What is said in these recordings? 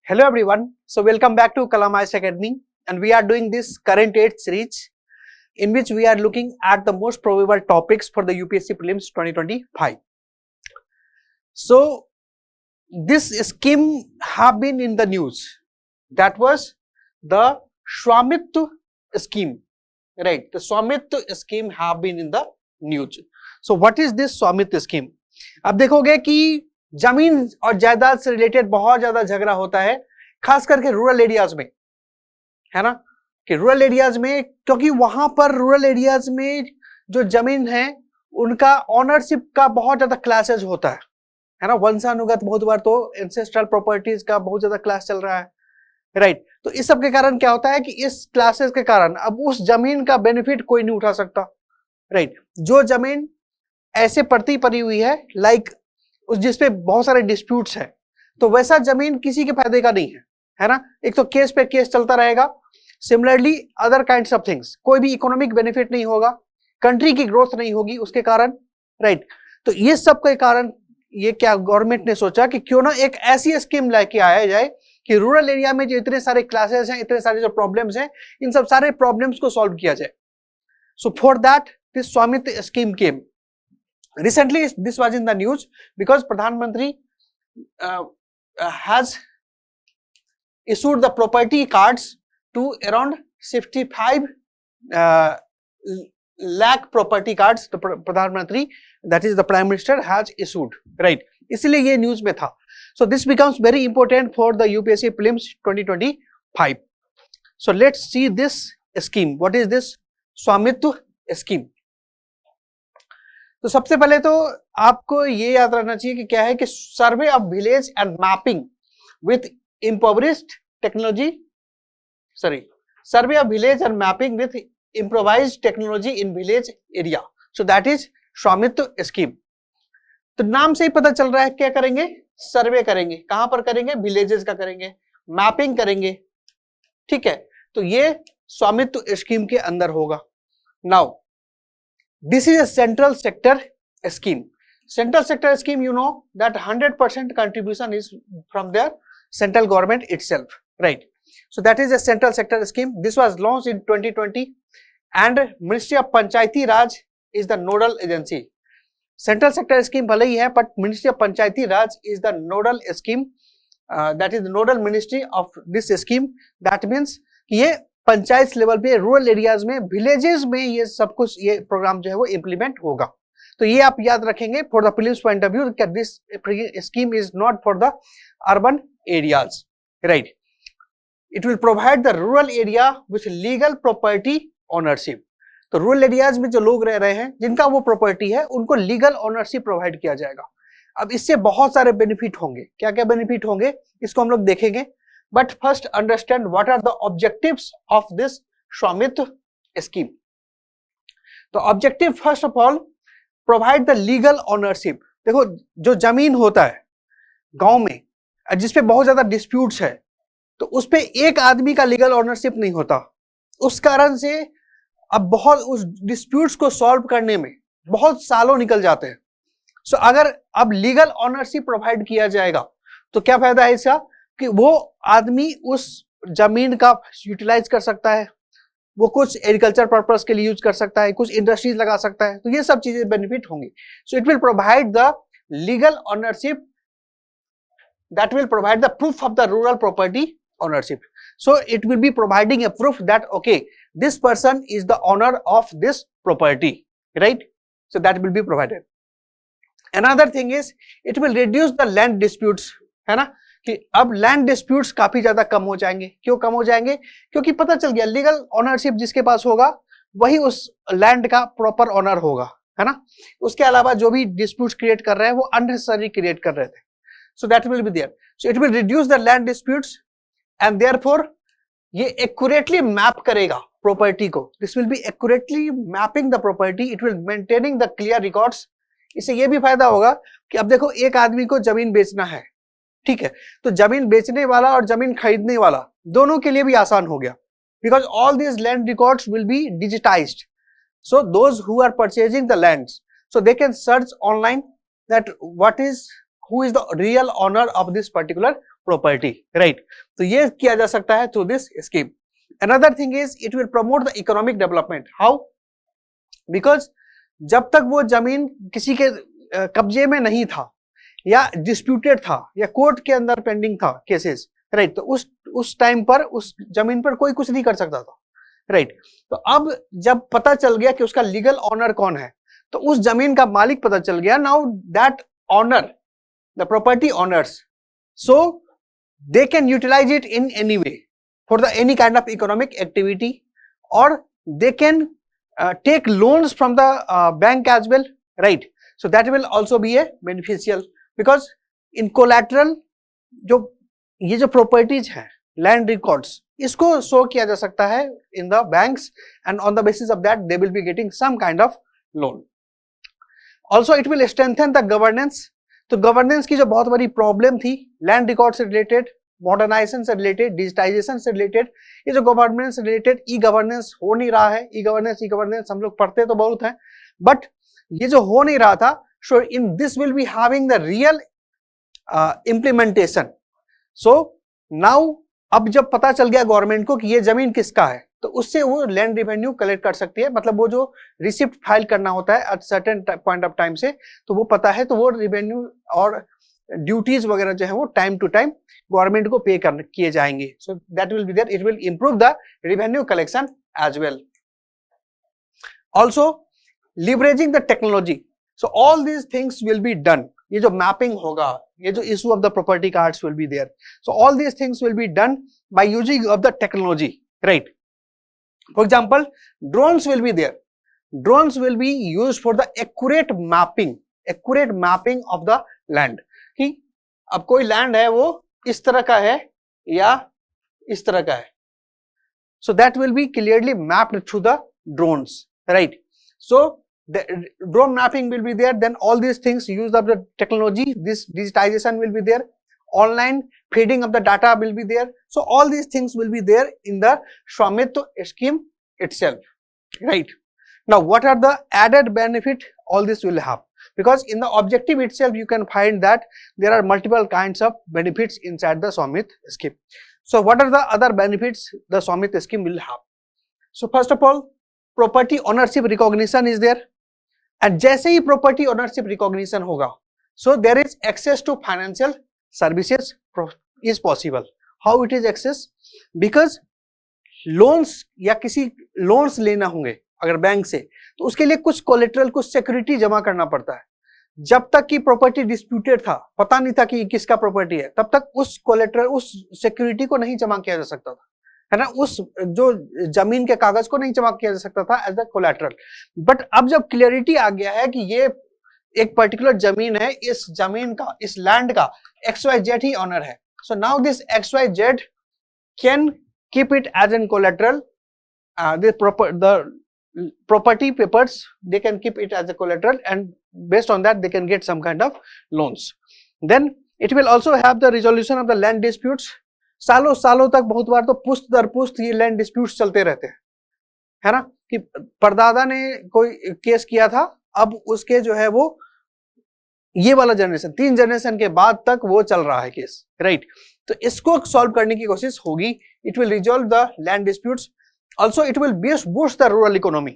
Hello everyone. So welcome back to Kalamais Academy, and we are doing this current age series in which we are looking at the most probable topics for the UPSC prelims 2025. So this scheme have been in the news. That was the Swamitva scheme, right? The Swamitva scheme have been in the news. So what is this Swamitva scheme? अब देखोगे कि जमीन और जायदाद से related बहुत ज्यादा झगड़ा होता है, खास करके रूरल एरियाज में, है ना, कि रूरल एरियाज में, क्योंकि वहां पर रूरल एरियाज में जो जमीन है उनका ऑनरशिप का बहुत ज्यादा क्लासेज होता है ना, वंशानुगत, बहुत बार तो एंसेस्ट्रल प्रॉपर्टीज का बहुत ज्यादा क्लास चल रहा है, राइट। तो इस सब के कारण क्या होता है कि इस क्लासेस के कारण अब उस जमीन का बेनिफिट कोई नहीं उठा सकता, राइट। जो जमीन ऐसे पड़ती पड़ी हुई है, लाइक उस जिसपे बहुत सारे डिस्प्यूट्स हैं, तो वैसा जमीन किसी के फायदे का नहीं है ना। एक तो केस पे केस चलता रहेगा, similarly other kinds of things, कोई भी इकोनॉमिक बेनिफिट नहीं होगा, कंट्री की ग्रोथ नहीं होगी उसके कारण, राइट। तो ये सब के कारण ये क्या गवर्नमेंट ने सोचा कि क्यों ना एक ऐसी स्कीम लेके आया जाए कि रूरल एरिया में जो इतने सारे क्लासेस हैं, इतने सारे जो प्रॉब्लम्स हैं, इन सब सारे प्रॉब्लम्स को सॉल्व किया जाए। सो फॉर दैट दिस स्वामित्व scheme came. Recently, this was in the news because Pradhan Mantri has issued the property cards to around 65 lakh property cards. The Pradhan Mantri, that is the Prime Minister, has issued, right? इसलिए ये news में था. So this becomes very important for the UPSC prelims 2025. So let's see this scheme. What is this स्वामित्व scheme? तो सबसे पहले तो आपको ये याद रखना चाहिए कि क्या है कि survey of village and mapping with impoverished technology, survey of village and mapping with improvised technology in village area. So that is Swamitva scheme. तो नाम से ही पता चल रहा है क्या करेंगे, सर्वे करेंगे. कहां पर करेंगे, विलेजेस का करेंगे, मैपिंग करेंगे, ठीक है. तो ये स्वामित्व स्कीम के अंदर होगा. Now this is a central sector scheme. Central sector scheme, you know that 100% contribution is from their central government itself, right? So that is a central sector scheme. This was launched in 2020 and Ministry of Panchayati Raj is the nodal agency. Central sector scheme भले ही है, but Ministry of Panchayati Raj is the nodal scheme. That is the nodal ministry of this scheme. That means कि ये panchayat level पे, rural areas में, villages में ये सब कुछ, ये प्रोग्राम जो है वो इम्प्लीमेंट होगा. तो ये आप याद रखेंगे for the prelims point of view, this scheme is not for the urban areas, right. It will provide the rural area with legal property ownership. तो रूरल एरियाज में जो लोग रह रहे हैं, जिनका वो प्रॉपर्टी है, उनको लीगल ओनरशिप प्रोवाइड किया जाएगा. अब इससे बहुत सारे बेनिफिट होंगे. क्या क्या बेनिफिट होंगे इसको हम लोग देखेंगे. But first understand what are the objectives of this स्वामित्व scheme. तो objective first of all provide the legal ownership. देखो जो जमीन होता है गांव में जिसपे बहुत ज्यादा डिस्प्यूट्स है, तो उस पे एक आदमी का लीगल ओनरशिप नहीं होता. उस कारण से अब बहुत उस डिस्प्यूट्स को सॉल्व करने में बहुत सालों निकल जाते हैं. सो अगर अब लीगल ओनरशिप प्रोवाइड किया जाएगा तो क्या फायदा है इसका कि वो आदमी उस जमीन का यूटिलाइज कर सकता है, वो कुछ एग्रीकल्चर पर्पस के लिए यूज कर सकता है, कुछ इंडस्ट्रीज लगा सकता है. तो ये सब चीजें बेनिफिट होंगी. सो it will provide the legal ownership, that will provide the proof of the rural property ownership. So it will be providing A proof that okay this person is the owner of this property, right. So that will be provided. Another thing is it will reduce the land disputes, है ना, कि अब land disputes काफी ज्यादा कम हो जाएंगे. क्यों कम हो जाएंगे? क्योंकि पता चल गया लीगल ओनरशिप जिसके पास होगा वही उस लैंड का प्रॉपर ओनर होगा, है ना. उसके अलावा जो भी डिस्प्यूट्स क्रिएट कर रहे हैं वो अननेसेसरी क्रिएट कर रहे थे. So that will be there. So it will reduce the land disputes and therefore ये एक्यूरेटली मैप करेगा प्रॉपर्टी को. This will be accurately mapping the property. It will maintaining the clear records. इससे ये भी फायदा होगा कि अब देखो एक आदमी को जमीन बेचना है, ठीक है, तो जमीन बेचने वाला और जमीन खरीदने वाला दोनों के लिए भी आसान हो गया, because all these land records will be digitised. So those who are purchasing the lands, so they can search online that what is who is the real owner of this particular property, right? तो ये किया जा सकता है through this scheme. Another thing is it will promote the economic development. How? Because जब तक वो जमीन किसी के कब्जे में नहीं था या डिस्प्यूटेड था या कोर्ट के अंदर पेंडिंग था केसेस, राइट, तो उस टाइम पर उस जमीन पर कोई कुछ नहीं कर सकता था, राइट। तो अब जब पता चल गया कि उसका लीगल ऑनर कौन है, तो उस जमीन का मालिक पता चल गया, now that owner, the property owners, so they can utilize it in any way for the any kind of economic activity, और they can take loans from the bank as well, right? So that will also be a beneficial, because in collateral जो ये जो properties है, land records, इसको show किया जा सकता है in the banks, and on the basis of that they will be getting some kind of loan. Also it will strengthen the governance. तो governance की जो बहुत बड़ी problem थी land records से related, मॉडर्नाइजेशन से रिलेटेड, डिजिटाइजेशन से related, ये जो गवर्नेंस रिलेटेड ई गवर्नेंस हो नहीं रहा है, ई गवर्नेंस हम लोग पढ़ते तो बहुत है, बट ये जो हो नहीं रहा था, so in this will be having the real implementation. So now अब जब पता चल गया गवर्नमेंट को कि ये जमीन किसका है, तो उससे वो लैंड रेवेन्यू कलेक्ट कर सकती है. मतलब वो जो रिसिप्ट फाइल करना होता है at certain point of time से, तो वो पता है, तो वो रेवेन्यू और ड्यूटीज वगैरह जो है वो टाइम टू टाइम गवर्नमेंट को पे किए जाएंगे. So that will be there, it will improve the revenue collection as well. Also leveraging the technology, so all these things will be done. ये जो मैपिंग होगा, ये जो issue of the property cards will be there, so all these things will be done by using of the technology, right. For example drones will be there. Drones will be used for the accurate mapping of the land. कि अब कोई land है वो इस तरह का है या इस तरह का है, so that will be clearly mapped through the drones, right? So the drone mapping will be there. Then all these things use of the technology, this digitization will be there, online feeding of the data will be there. So all these things will be there in the Swamitva scheme itself, right? Now what are the added benefit all this will have? Because in the objective itself you can find that there are multiple kinds of benefits inside the Swamitva scheme. So what are the other benefits the Swamitva scheme will have? So first of all, property ownership recognition is there, and जैसे ही property ownership recognition होगा, so there is access to financial services is possible. How it is access? Because loans या किसी loans लेना होंगे अगर bank से, तो उसके लिए कुछ कोलेटरल, कुछ सिक्योरिटी जमा करना पड़ता है. जब तक कि प्रॉपर्टी डिस्प्यूटेड था, पता नहीं था कि किसका प्रॉपर्टी है, तब तक उस कोलेटरल, उस सिक्योरिटी को नहीं जमा किया जा सकता था, है ना, उस जो जमीन के कागज को नहीं जमा किया जा सकता था एज अ कोलेटरल. बट अब जब क्लियरिटी आ गया है कि ये एक पर्टिकुलर जमीन है, इस जमीन का, इस लैंड का XYZ ही ऑनर है, so now this XYZ can keep it as an collateral. The property papers, they can keep it as a collateral, and based on that they can get some kind of loans. Then it will also have the resolution of the land disputes. सालों सालों तक बहुत बार तो पुश्त दर पुश्त ये land disputes चलते रहते हैं, है ना, कि परदादा ने कोई केस किया था, अब उसके जो है वो ये वाला जनरेशन, 3 जनरेशन के बाद तक वो चल रहा है केस, राइट. तो इसको सॉल्व करने की कोशिश होगी. It will resolve the land disputes. Also it will boost the rural economy.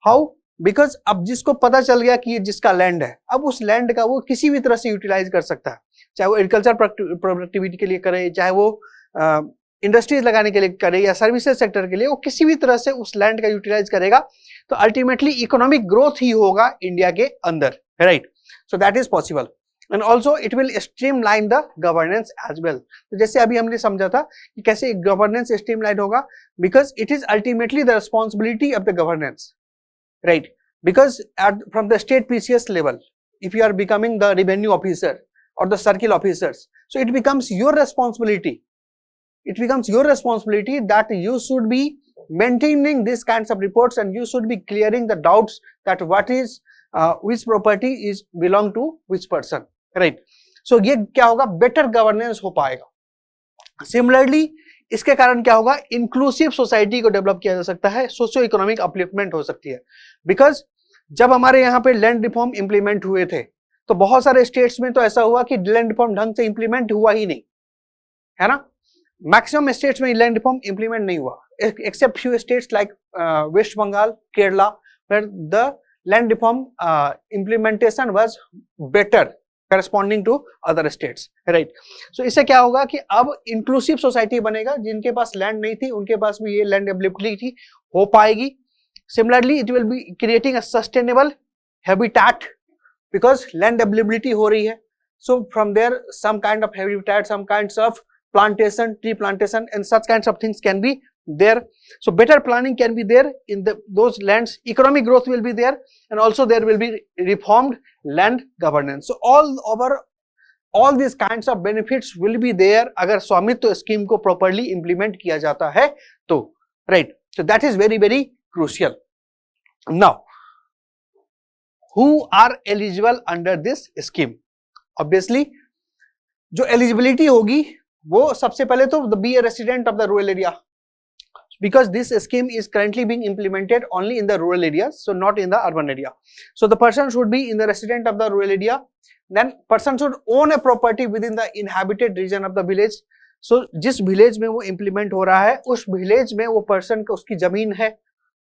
How? Because अब जिसको पता चल गया कि ये जिसका लैंड है, अब उस लैंड का वो किसी भी तरह से यूटिलाइज कर सकता है, चाहे वो एग्रीकल्चर प्रोडक्टिविटी के लिए करे, चाहे वो इंडस्ट्रीज लगाने के लिए करे, या सर्विसेज सेक्टर के लिए, वो किसी भी तरह से उस लैंड का यूटिलाइज करेगा, तो अल्टीमेटली इकोनॉमिक ग्रोथ ही होगा इंडिया के अंदर, right. So that is possible. And also it will streamline the governance as well. तो जैसे अभी हमने समझा था कि कैसे governance streamline होगा, because it is ultimately the responsibility of the governance, right? Because from the state PCS level, if you are becoming the revenue officer or the circle officers, so it becomes your responsibility. It becomes your responsibility that you should be maintaining these kinds of reports, and you should be clearing the doubts that what is which property is belong to which person. Right. So ये क्या होगा, better governance हो पाएगा. Similarly इसके कारण क्या होगा, inclusive society को डेवलप किया जा सकता है, सोशियो इकोनॉमिक अपलिफ्टमेंट हो सकती है. बिकॉज जब हमारे यहाँ पे लैंड रिफॉर्म इंप्लीमेंट हुए थे, तो बहुत सारे स्टेट्स में तो ऐसा हुआ कि लैंड रिफॉर्म ढंग से इंप्लीमेंट हुआ ही नहीं, है ना। मैक्सिमम स्टेट्स में लैंड रिफॉर्म इंप्लीमेंट नहीं हुआ, except few states like west Bengal, Kerala, where the land reform implementation was better corresponding to other states, right? So इससे क्या होगा कि अब इंक्लूसिव सोसाइटी बनेगा, जिनके पास लैंड नहीं थी उनके पास भी ये लैंड अवेलेबिलिटी हो पाएगी. Similarly it will be creating a sustainable habitat because land availability हो रही है. So from there some kind of habitat, some kinds of plantation, tree plantation and such kinds of things can be there. So better planning can be there in those lands, economic growth will be there, and also there will be reformed land governance. So all these kinds of benefits will be there अगर स्वामित्व scheme को properly implement किया जाता है तो, right? So that is very very crucial. Now who are eligible under this scheme? Obviously जो eligibility होगी वो सबसे पहले तो be a resident of the rural area, because this scheme is currently being implemented only in the rural areas, so not in the urban area. So the person should be in the resident of the rural area. Then person should own a property within the inhabited region of the village. So जिस village में वो implement हो रहा है उस village में वो person को उसकी जमीन है,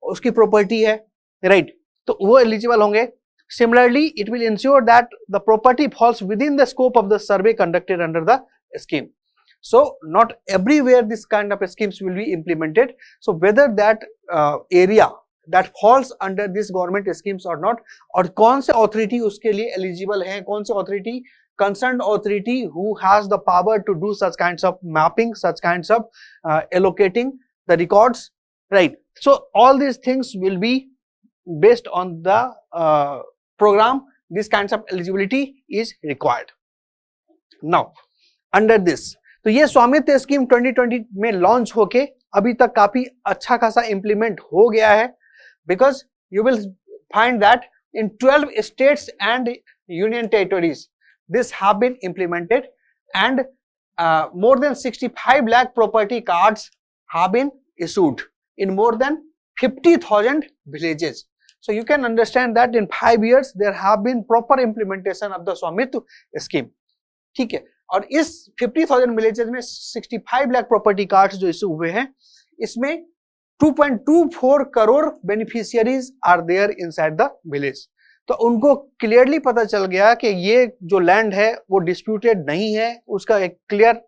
उसकी property है, right? तो वो eligible होंगे. Similarly, it will ensure that the property falls within the scope of the survey conducted under the scheme. So not everywhere this kind of schemes will be implemented. So whether that area that falls under this government schemes or not, और कौन से authority उसके लिए eligible है, कौन से authority, concerned authority who has the power to do such kinds of mapping, such kinds of allocating the records, right? So all these things will be based on the program. These kinds of eligibility is required. Now under this, तो ये स्वामित्व scheme 2020 में launch होके अभी तक काफी अच्छा खासा इंप्लीमेंट हो गया है, because you will find that in 12 states and union territories this have been implemented and more than 65 lakh property cards have been issued in more than 50,000 villages. So you can understand that in 5 years there have been proper implementation of the स्वामित्व scheme. ठीक है, और इस 50,000 villages में 65 lakh property cards जो issue हुए हैं, इसमें 2.24 crore beneficiaries are there inside the village. तो उनको क्लियरली पता चल गया कि ये जो लैंड है वो डिस्प्यूटेड नहीं है, उसका एक क्लियर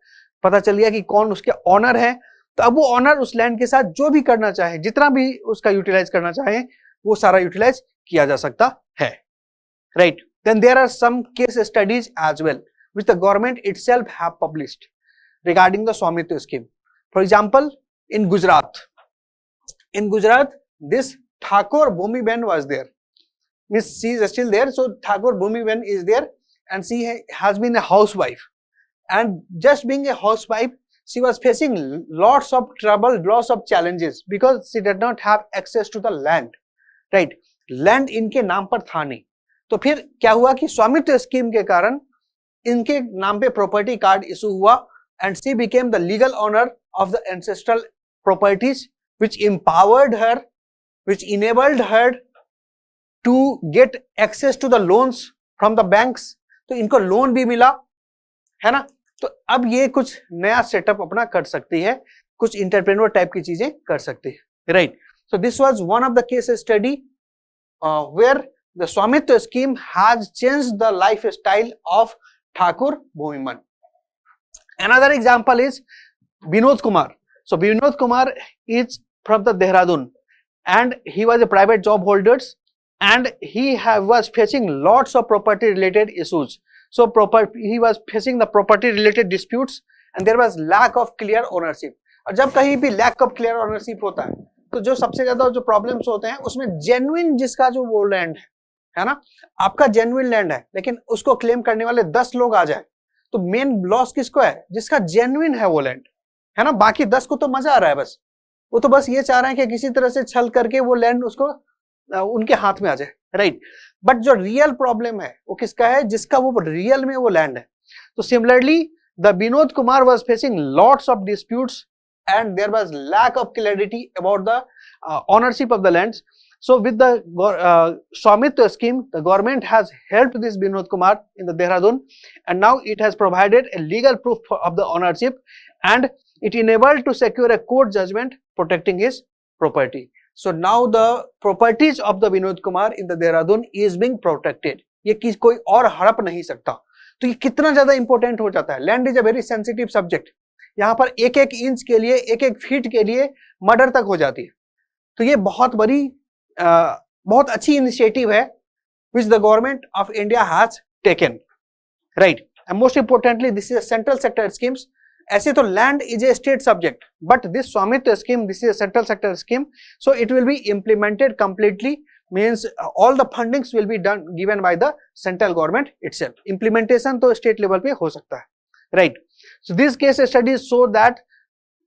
पता चल गया कि कौन उसके ऑनर है. तो अब वो ऑनर उस लैंड के साथ जो भी करना चाहे, जितना भी उसका यूटिलाइज करना चाहे, वो सारा यूटिलाइज किया जा सकता है, right? Then there are some case studies as well which the government itself have published regarding the Swamitva scheme. For example, in Gujarat, this Thakur Bhumiben was there. Miss, she is still there. So Thakur Bhumiben is there, and she has been a housewife. And just being a housewife, she was facing lots of trouble, lots of challenges because she did not have access to the land. Right? Land इनके नाम पर था नहीं. तो फिर क्या हुआ कि स्वामित्व स्कीम के कारण इनके नाम पे प्रॉपर्टी कार्ड इशू हुआ and she became the legal owner of the ancestral properties which empowered her, which enabled her to get access to the loans from the banks. तो इनको लोन भी मिला, है ना. तो अब ये कुछ नया सेटअप अपना कर सकती है, कुछ इंटरप्रेन्योर टाइप की चीजें कर सकती है, right? So this was one of the case study where the Swamitva scheme has changed the lifestyle of Thakur Bhumiben. Another example is Vinod Kumar. So Vinod Kumar is from the Dehradun and he was a private job holder and he was facing lots of property related issues. So he was facing the property related disputes and there was lack of clear ownership. और जब कहीं भी lack of clear ownership होता है तो जो सबसे ज्यादा जो प्रॉब्लम्स होते हैं उसमें जेन्युइन जिसका जो वो लैंड है ना, आपका जेन्युइन लैंड है लेकिन उसको क्लेम करने वाले 10 लोग आ जाए तो मेन लॉस किसको है? जिसका जेन्युइन है वो लैंड, है ना. बाकी 10 को तो मजा आ रहा है, बस वो तो बस ये चाह रहे हैं कि किसी तरह से छल करके वो लैंड उसको उनके हाथ में आ जाए, राइट? बट जो रियल प्रॉब्लम है वो किसका है? जिसका वो रियल में वो लैंड है. तो similarly the Vinod Kumar was facing lots of disputes and there was lack of clarity about the ownership of the lands. So with the Swamitva scheme, the government has helped this Vinod Kumar in the Dehradun, and now it has provided a legal proof of the ownership, and it enabled to secure a court judgment protecting his property. So now the properties of the Vinod Kumar in the Dehradun is being protected. ये किस कोई और हड़प नहीं सकता. तो ये कितना ज्यादा इंपॉर्टेंट हो जाता है. Land is a very sensitive subject. यहाँ पर एक एक इंच के लिए, एक एक फीट के लिए मर्डर तक हो जाती है. तो ये बहुत बड़ी बहुत अच्छी इनिशिएटिव है which the government of India has taken, right? And most importantly, this is a central sector schemes. ऐसे तो land is a state subject, but this Swamitva scheme, this is a central sector scheme, so it will be implemented completely. Means all the fundings will be done given by the central government itself. Implementation तो state level पे हो सकता है, right? So these case studies show that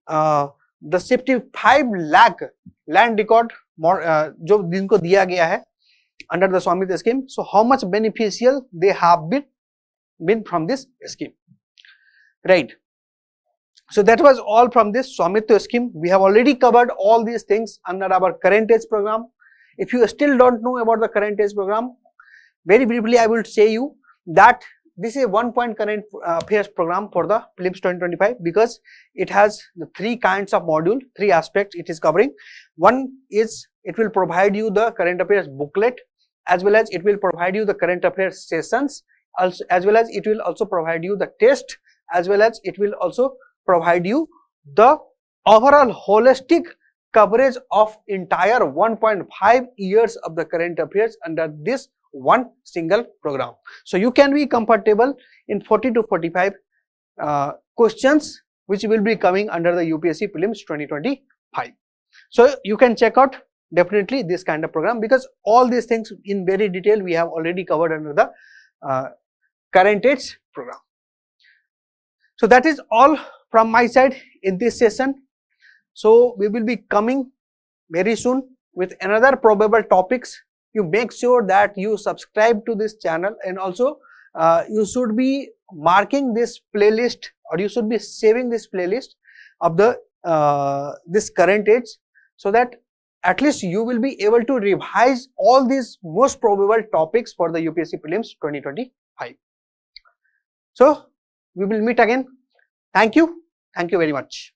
the 55 lakh land record जो जिनको दिया गया है under the Swamitva scheme, so how much beneficial they have been from this scheme, right? So that was all from this Swamitva scheme. We have already covered all these things under our current age program. If you still don't know about the current age program, very briefly I will say you that this is a 1 point current affairs program for the prelims 2025 because it has the 3 kinds of module, 3 aspects it is covering. One is it will provide you the current affairs booklet, as well as it will provide you the current affairs sessions, also, as well as it will also provide you the test, as well as it will also provide you the overall holistic coverage of entire 1.5 years of the current affairs under this one single program. So you can be comfortable in 40 to 45 questions which will be coming under the UPSC prelims 2025. So you can check out definitely this kind of program because all these things in very detail we have already covered under the current age program. So that is all from my side in this session. So we will be coming very soon with another probable topics. You make sure that you subscribe to this channel, and also you should be marking this playlist, or you should be saving this playlist of the this current age, so that at least you will be able to revise all these most probable topics for the UPSC prelims 2025. So we will meet again. Thank you very much.